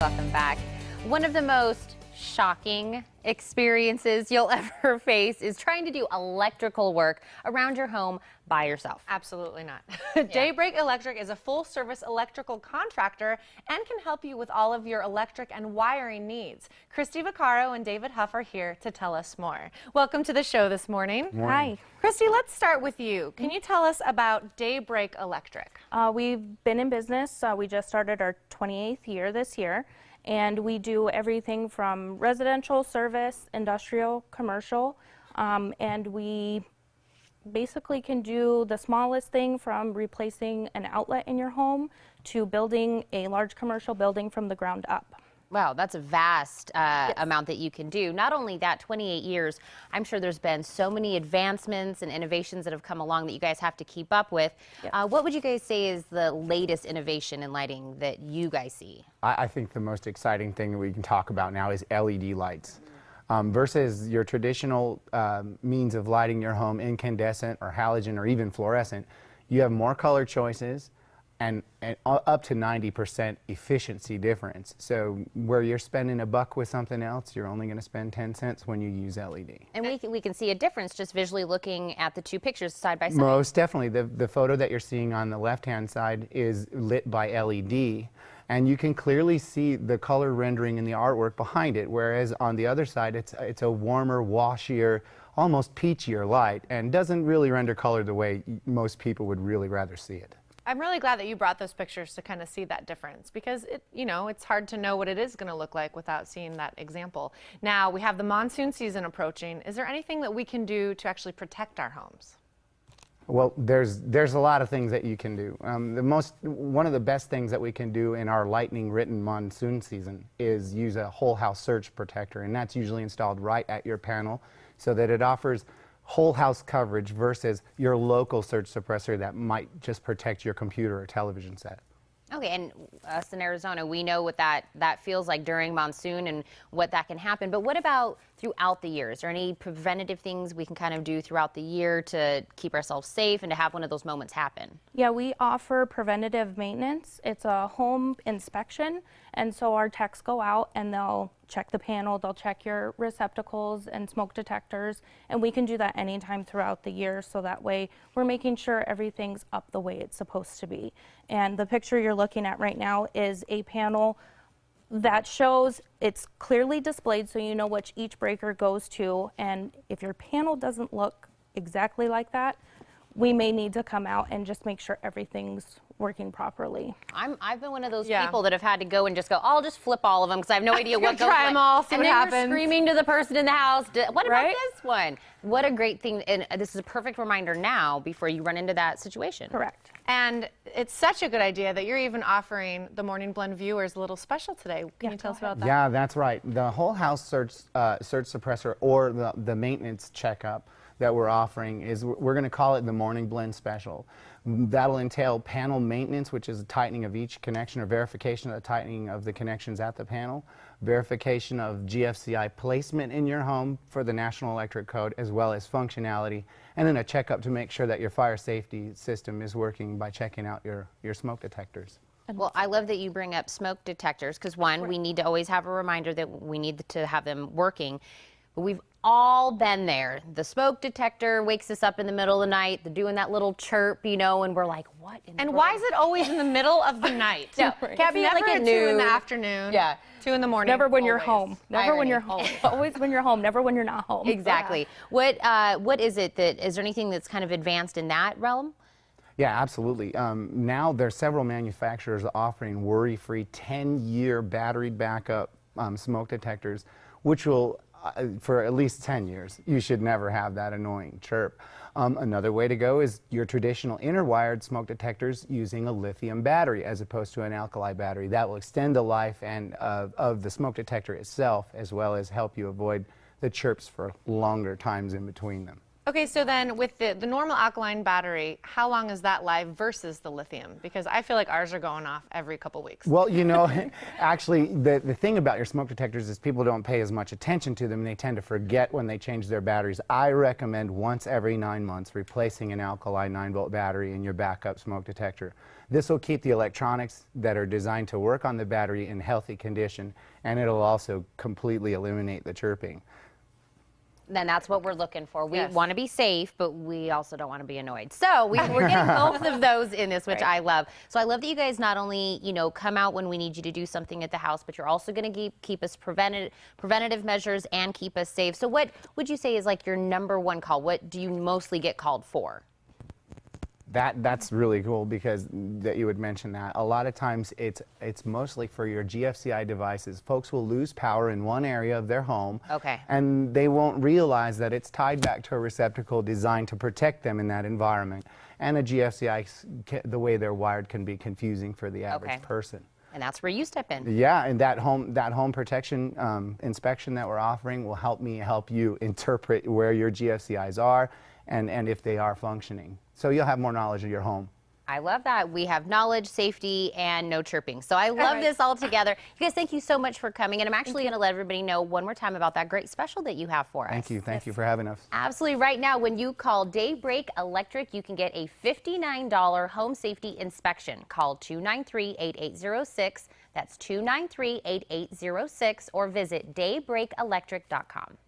Welcome back. One of the most shocking experiences you'll ever face is trying to do electrical work around your home by yourself. Absolutely not. Daybreak Electric is a full-service electrical contractor and can help you with all of your electric and wiring needs. Christy Vaccaro and David Huff are here to tell us more. Welcome to the show this morning. Hi. Christy, let's start with you. Can you tell us about Daybreak Electric? We've been in business. We just started our 28th year this year, and we do everything from residential, service, industrial, commercial, and we basically can do the smallest thing from replacing an outlet in your home to building a large commercial building from the ground up. Wow, that's a vast amount that you can do. Not only that, 28 years, I'm sure there's been so many advancements and innovations that have come along that you guys have to keep up with. Yes. What would you guys say is the latest innovation in lighting that you guys see? I think the most exciting thing that we can talk about now is LED lights. Versus your traditional means of lighting your home, incandescent or halogen or even fluorescent, you have more color choices and up to 90% efficiency difference. So where you're spending $1 with something else, you're only going to spend 10 cents when you use LED. And we can see a difference just visually looking at the two pictures side by side. Most definitely. The photo that you're seeing on the left-hand side is lit by LED. And you can clearly see the color rendering in the artwork behind it, whereas on the other side, it's a warmer, washier, almost peachier light, and doesn't really render color the way most people would really rather see it. I'm really glad that you brought those pictures to kind of see that difference, because it's hard to know what it is going to look like without seeing that example. Now, we have the monsoon season approaching. Is there anything that we can do to actually protect our homes? Well, there's a lot of things that you can do. One of the best things that we can do in our lightning-ridden monsoon season is use a whole house surge protector, and that's usually installed right at your panel so that it offers whole house coverage versus your local surge suppressor that might just protect your computer or television set. Okay, and us in Arizona, we know what that feels like during monsoon and what that can happen. But what about throughout the year? Is there any preventative things we can kind of do throughout the year to keep ourselves safe and to have one of those moments happen? Yeah, we offer preventative maintenance. It's a home inspection, and so our techs go out and they'll check the panel, they'll check your receptacles and smoke detectors, and we can do that anytime throughout the year, so that way we're making sure everything's up the way it's supposed to be. And the picture you're looking at right now is a panel that shows it's clearly displayed so you know which each breaker goes to, and if your panel doesn't look exactly like that, we may need to come out and just make sure everything's working properly. I've been one of those people that have had to go and just go, I'll just flip all of them because I have no idea what goes try them all, see and what then happens. You're screaming to the person in the house, what about Right? this one? What a great thing, and this is a perfect reminder now before you run into that situation. Correct. And it's such a good idea that you're even offering the Morning Blend viewers a little special today. Can you tell us about that? Yeah, that's right. The whole house surge suppressor, or the maintenance checkup that we're offering, is we're going to call it the Morning Blend Special. That'll entail panel maintenance, which is a tightening of each connection, or verification of the tightening of the connections at the panel, verification of GFCI placement in your home for the National Electric Code, as well as functionality, and then a checkup to make sure that your fire safety system is working by checking out your smoke detectors. Well, I love that you bring up smoke detectors because, one, we need to always have a reminder that we need to have them working. But we've all been there. The smoke detector wakes us up in the middle of the night. They're doing that little chirp, and we're like, what in the And world? why is it always in the middle of the night? No, Can't be it's never like at at 2 in the noon. afternoon. Yeah. 2 in the morning. Never when you're always. home. Never when Irony. you're home. Always when you're home, never when you're not home. Exactly. What is it is there anything that's kind of advanced in that realm? Yeah, absolutely. Now there's several manufacturers offering worry-free 10-year battery backup smoke detectors, which will, for at least 10 years, you should never have that annoying chirp. Another way to go is your traditional inner-wired smoke detectors using a lithium battery as opposed to an alkali battery. That will extend the life of the smoke detector itself, as well as help you avoid the chirps for longer times in between them. Okay, so then with the normal alkaline battery, how long is that live versus the lithium? Because I feel like ours are going off every couple weeks. Well, you know, actually, the thing about your smoke detectors is people don't pay as much attention to them, and they tend to forget when they change their batteries. I recommend once every 9 months replacing an alkaline 9-volt battery in your backup smoke detector. This will keep the electronics that are designed to work on the battery in healthy condition, and it'll also completely eliminate the chirping. Then that's what we're looking for. We Yes. want to be safe, but we also don't want to be annoyed. So we're getting both of those in this, which I love. So I love that you guys not only, you know, come out when we need you to do something at the house, but you're also going to keep us preventative measures and keep us safe. So what would you say is like your number one call? What do you mostly get called for? That's really cool because that you would mention that. A lot of times it's mostly for your GFCI devices. Folks will lose power in one area of their home, Okay. and they won't realize that it's tied back to a receptacle designed to protect them in that environment. And a GFCI, the way they're wired, can be confusing for the average Okay. person. And that's where you step in. Yeah, and that home protection inspection that we're offering will help you interpret where your GFCIs are and if they are functioning. So you'll have more knowledge of your home. I love that. We have knowledge, safety, and no chirping. So I love this all together. You guys, thank you so much for coming. And I'm actually going to let everybody know one more time about that great special that you have for us. Thank you. Thank you for having us. Absolutely. Right now, when you call Daybreak Electric, you can get a $59 home safety inspection. Call 293-8806. That's 293-8806, or visit daybreakelectric.com.